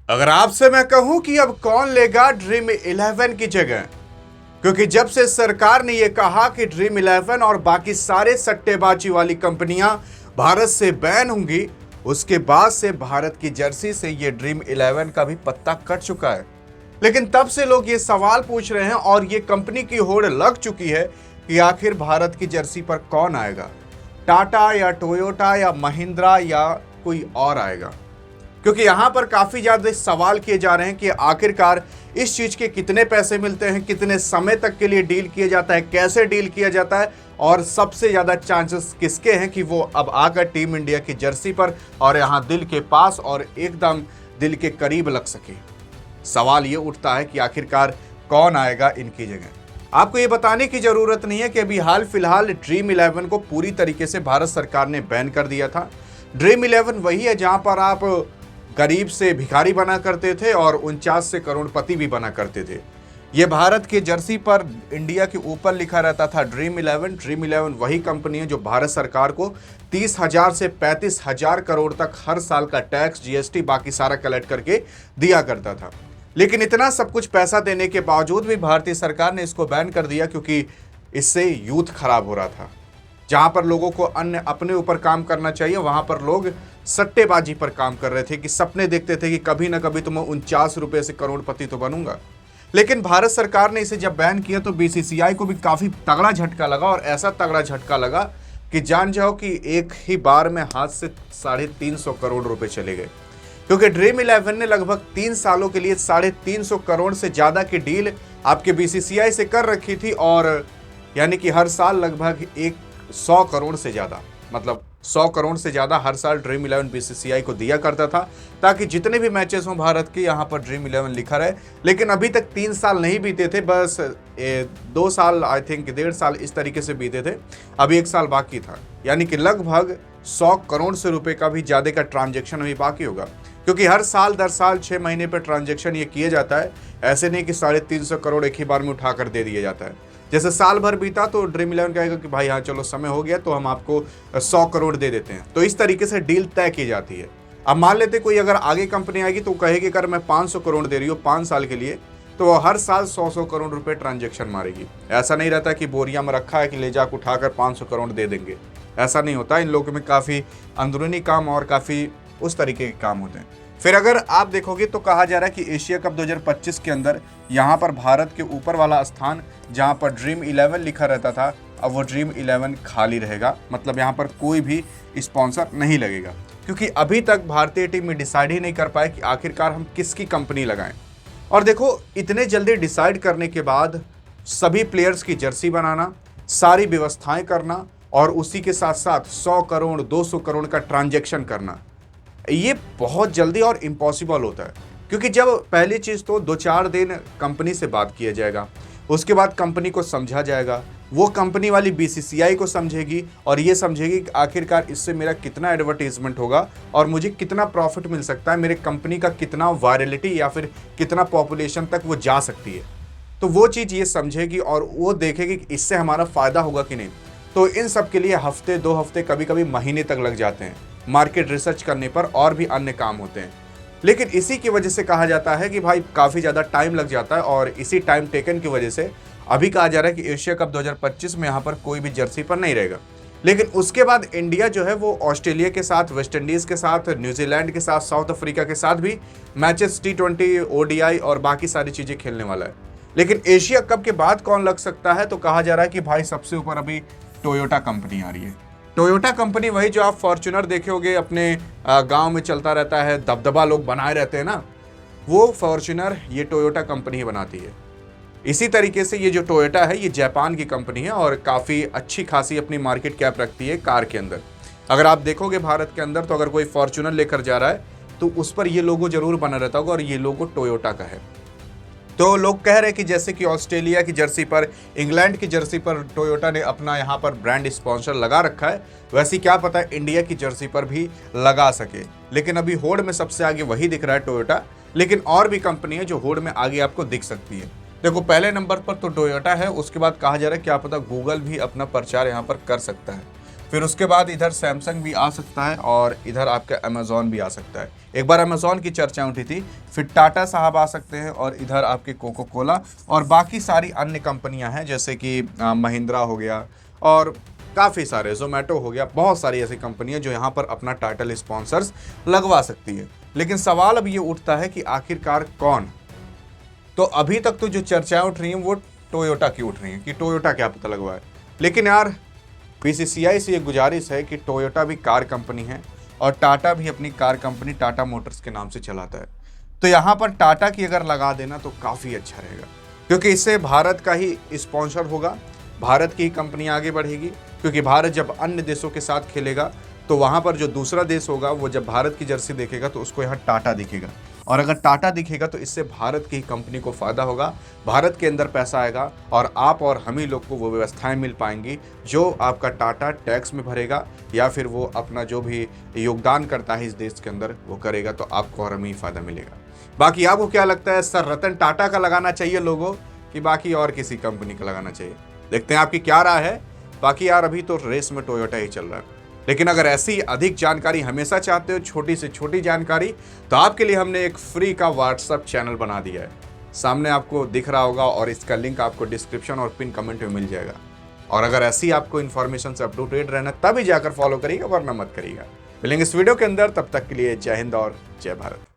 अगर आपसे मैं कहूं कि अब कौन लेगा ड्रीम 11 की जगह, क्योंकि जब से सरकार ने यह कहा कि ड्रीम 11 और बाकी सारे सट्टेबाजी वाली कंपनियां भारत से बैन होंगी, उसके बाद से भारत की जर्सी से यह ड्रीम 11 का भी पत्ता कट चुका है। लेकिन तब से लोग ये सवाल पूछ रहे हैं और ये कंपनी की होड़ लग चुकी है कि आखिर भारत की जर्सी पर कौन आएगा, टाटा या टोयोटा या महिंद्रा या कोई और आएगा। क्योंकि यहां पर काफी ज्यादा सवाल किए जा रहे हैं कि आखिरकार इस चीज के कितने पैसे मिलते हैं, कितने समय तक के लिए डील किया जाता है, कैसे डील किया जाता है और सबसे ज्यादा चांसेस किसके हैं कि वो अब आकर टीम इंडिया की जर्सी पर और यहां दिल के पास और एकदम दिल के करीब लग सके। सवाल ये उठता है कि आखिरकार कौन आएगा इनकी जगह। आपको ये बताने की जरूरत नहीं है कि अभी हाल फिलहाल ड्रीम 11 को पूरी तरीके से भारत सरकार ने बैन कर दिया था। ड्रीम 11 वही है जहां पर आप गरीब से भिखारी बना करते थे और 49 से करोड़पति भी बना करते थे। यह भारत के जर्सी पर इंडिया के ऊपर लिखा रहता था ड्रीम 11। ड्रीम 11 वही कंपनी है जो भारत सरकार को 30,000 से 35,000 करोड़ तक हर साल का टैक्स, जीएसटी बाकी सारा कलेक्ट करके दिया करता था। लेकिन इतना सब कुछ पैसा देने के बावजूद भी भारतीय सरकार ने इसको बैन कर दिया, क्योंकि इससे यूथ खराब हो रहा था। जहां पर लोगों को अन्य अपने ऊपर काम करना चाहिए, वहां पर लोग सट्टेबाजी पर काम कर रहे थे कि सपने देखते थे कि कभी ना कभी तो मैं 49 रुपए से करोड़पति तो बनूंगा। लेकिन भारत सरकार ने इसे जब बैन किया तो बीसीसीआई को भी काफी तगड़ा झटका लगा, और ऐसा तगड़ा झटका लगा कि जान जाओ कि एक ही बार में हाथ से 350 करोड़ रुपए चले गए। क्योंकि ड्रीम 11 ने लगभग 3 सालों के लिए 350 करोड़ से ज्यादा की डील आपके बीसीसीआई से कर रखी थी, और यानी कि हर साल लगभग 100 करोड़ से ज्यादा, मतलब 100 करोड़ से ज्यादा हर साल ड्रीम 11 बीसीसीआई को दिया करता था, ताकि जितने भी मैचेस हों भारत के यहाँ पर ड्रीम 11 लिखा रहे। लेकिन अभी तक 3 साल नहीं बीते थे, बस 2 साल, आई थिंक 1.5 साल इस तरीके से बीते थे, अभी 1 साल बाकी था। यानी कि लगभग 100 करोड़ से रुपए का भी ज्यादा का ट्रांजेक्शन अभी बाकी होगा, क्योंकि हर साल दर साल 6 महीने पर ट्रांजेक्शन ये किया जाता है। ऐसे नहीं कि 350 करोड़ एक ही बार में उठाकर दे दिया जाता है। जैसे साल भर बीता तो ड्रीम 11 कहेगा कि भाई हाँ चलो समय हो गया तो हम आपको 100 करोड़ दे देते हैं, तो इस तरीके से डील तय की जाती है। अब मान लेते कोई अगर आगे कंपनी आएगी तो कहेगी अगर मैं 500 करोड़ दे रही हूँ 5 साल के लिए, तो वो हर साल 100 करोड़ रुपए ट्रांजेक्शन मारेगी। ऐसा नहीं रहता कि बोरिया में रखा है कि ले जाकर उठाकर 500 करोड़ दे देंगे, ऐसा नहीं होता। इन लोगों में काफ़ी अंदरूनी काम और काफ़ी उस तरीके के काम होते हैं। फिर अगर आप देखोगे तो कहा जा रहा है कि एशिया कप 2025 के अंदर यहाँ पर भारत के ऊपर वाला स्थान जहाँ पर ड्रीम 11 लिखा रहता था, अब वो ड्रीम 11 खाली रहेगा। मतलब यहाँ पर कोई भी स्पॉन्सर नहीं लगेगा, क्योंकि अभी तक भारतीय टीम में डिसाइड ही नहीं कर पाए कि आखिरकार हम किसकी कंपनी लगाएं। और देखो, इतने जल्दी डिसाइड करने के बाद सभी प्लेयर्स की जर्सी बनाना, सारी व्यवस्थाएं करना और उसी के साथ साथ 100 करोड़ 200 करोड़ का ट्रांजेक्शन करना, ये बहुत जल्दी और इम्पॉसिबल होता है। क्योंकि जब पहली चीज़ तो 2-4 दिन कंपनी से बात किया जाएगा, उसके बाद कंपनी को समझा जाएगा, वो कंपनी वाली बीसीसीआई को समझेगी और ये समझेगी कि आखिरकार इससे मेरा कितना एडवर्टीजमेंट होगा और मुझे कितना प्रॉफिट मिल सकता है, मेरे कंपनी का कितना वायरलिटी या फिर कितना पॉपुलेशन तक वो जा सकती है। तो वो चीज़ ये समझेगी और वो देखेगी कि इससे हमारा फ़ायदा होगा कि नहीं। तो इन सब के लिए हफ्ते 2 हफ्ते कभी कभी महीने तक लग जाते हैं मार्केट रिसर्च करने पर, और भी अन्य काम होते हैं। लेकिन इसी की वजह से कहा जाता है कि भाई काफ़ी ज़्यादा टाइम लग जाता है, और इसी टाइम टेकन की वजह से अभी कहा जा रहा है कि एशिया कप 2025 में यहाँ पर कोई भी जर्सी पर नहीं रहेगा। लेकिन उसके बाद इंडिया जो है वो ऑस्ट्रेलिया के साथ, वेस्ट इंडीज़ के साथ, न्यूजीलैंड के साथ, साउथ अफ्रीका के साथ भी मैचेस T20, ODI और बाकी सारी चीज़ें खेलने वाला है। लेकिन एशिया कप के बाद कौन लग सकता है, तो कहा जा रहा है कि भाई सबसे ऊपर अभी टोयोटा कंपनी आ रही है। टोयोटा कंपनी वही जो आप फॉर्च्यूनर देखे होंगे अपने गांव में चलता रहता है, दबदबा लोग बनाए रहते हैं ना, वो फॉर्च्यूनर ये टोयोटा कंपनी ही बनाती है। इसी तरीके से ये जो टोयोटा है ये जापान की कंपनी है और काफ़ी अच्छी खासी अपनी मार्केट कैप रखती है कार के अंदर। अगर आप देखोगे भारत के अंदर तो अगर कोई फॉर्च्यूनर लेकर जा रहा है तो उस पर ये लोगो जरूर बना रहता होगा, और ये लोगो टोयोटा का है। तो लोग कह रहे हैं कि जैसे कि ऑस्ट्रेलिया की जर्सी पर, इंग्लैंड की जर्सी पर टोयोटा ने अपना यहाँ पर ब्रांड स्पॉन्सर लगा रखा है, वैसे क्या पता है इंडिया की जर्सी पर भी लगा सके। लेकिन अभी होड़ में सबसे आगे वही दिख रहा है टोयोटा, लेकिन और भी कंपनी है जो होड़ में आगे आपको दिख सकती है। देखो, पहले नंबर पर तो टोयोटा है, उसके बाद कहा जा रहा है क्या पता गूगल भी अपना प्रचार यहाँ पर कर सकता है। फिर उसके बाद इधर सैमसंग भी आ सकता है और इधर आपका अमेजोन भी आ सकता है। एक बार अमेजोन की चर्चा उठी थी, फिर टाटा साहब आ सकते हैं और इधर आपके कोको कोला और बाकी सारी अन्य कंपनियां हैं जैसे कि महिंद्रा हो गया और काफ़ी सारे, जोमेटो हो गया, बहुत सारी ऐसी कंपनियां जो यहाँ पर अपना टाइटल स्पॉन्सर्स लगवा सकती है। लेकिन सवाल अब ये उठता है कि आखिरकार कौन? तो अभी तक तो जो चर्चाएं उठ रही हैं वो टोयोटा की उठ रही हैं कि टोयोटा क्या पता लगवाए। लेकिन यार बीसीसीआई से ये गुजारिश है कि टोयोटा भी कार कंपनी है और टाटा भी अपनी कार कंपनी टाटा मोटर्स के नाम से चलाता है, तो यहाँ पर टाटा की अगर लगा देना तो काफ़ी अच्छा रहेगा, क्योंकि इससे भारत का ही स्पॉन्सर होगा, भारत की ही कंपनी आगे बढ़ेगी। क्योंकि भारत जब अन्य देशों के साथ खेलेगा तो वहाँ पर जो दूसरा देश होगा वो जब भारत की जर्सी देखेगा तो उसको यहाँ टाटा दिखेगा, और अगर टाटा दिखेगा तो इससे भारत की कंपनी को फ़ायदा होगा, भारत के अंदर पैसा आएगा और आप और हम ही लोग को वो व्यवस्थाएं मिल पाएंगी जो आपका टाटा टैक्स में भरेगा या फिर वो अपना जो भी योगदान करता है इस देश के अंदर वो करेगा, तो आपको और हमें ही फ़ायदा मिलेगा। बाकी आपको क्या लगता है, सर रतन टाटा का लगाना चाहिए लोगों कि बाकी और किसी कंपनी का लगाना चाहिए? देखते हैं आपकी क्या राय है। बाकी यार अभी तो रेस में टोयोटा ही चल रहा है, लेकिन अगर ऐसी अधिक जानकारी हमेशा चाहते हो, छोटी से छोटी जानकारी, तो आपके लिए हमने एक फ्री का व्हाट्सएप चैनल बना दिया है, सामने आपको दिख रहा होगा और इसका लिंक आपको डिस्क्रिप्शन और पिन कमेंट में मिल जाएगा। और अगर ऐसी आपको इन्फॉर्मेशन से अप टू डेट रहना तभी जाकर फॉलो करिएगा, वरना मत करिएगा। मिलेंगे इस वीडियो के अंदर, तब तक के लिए जय हिंद और जय भारत।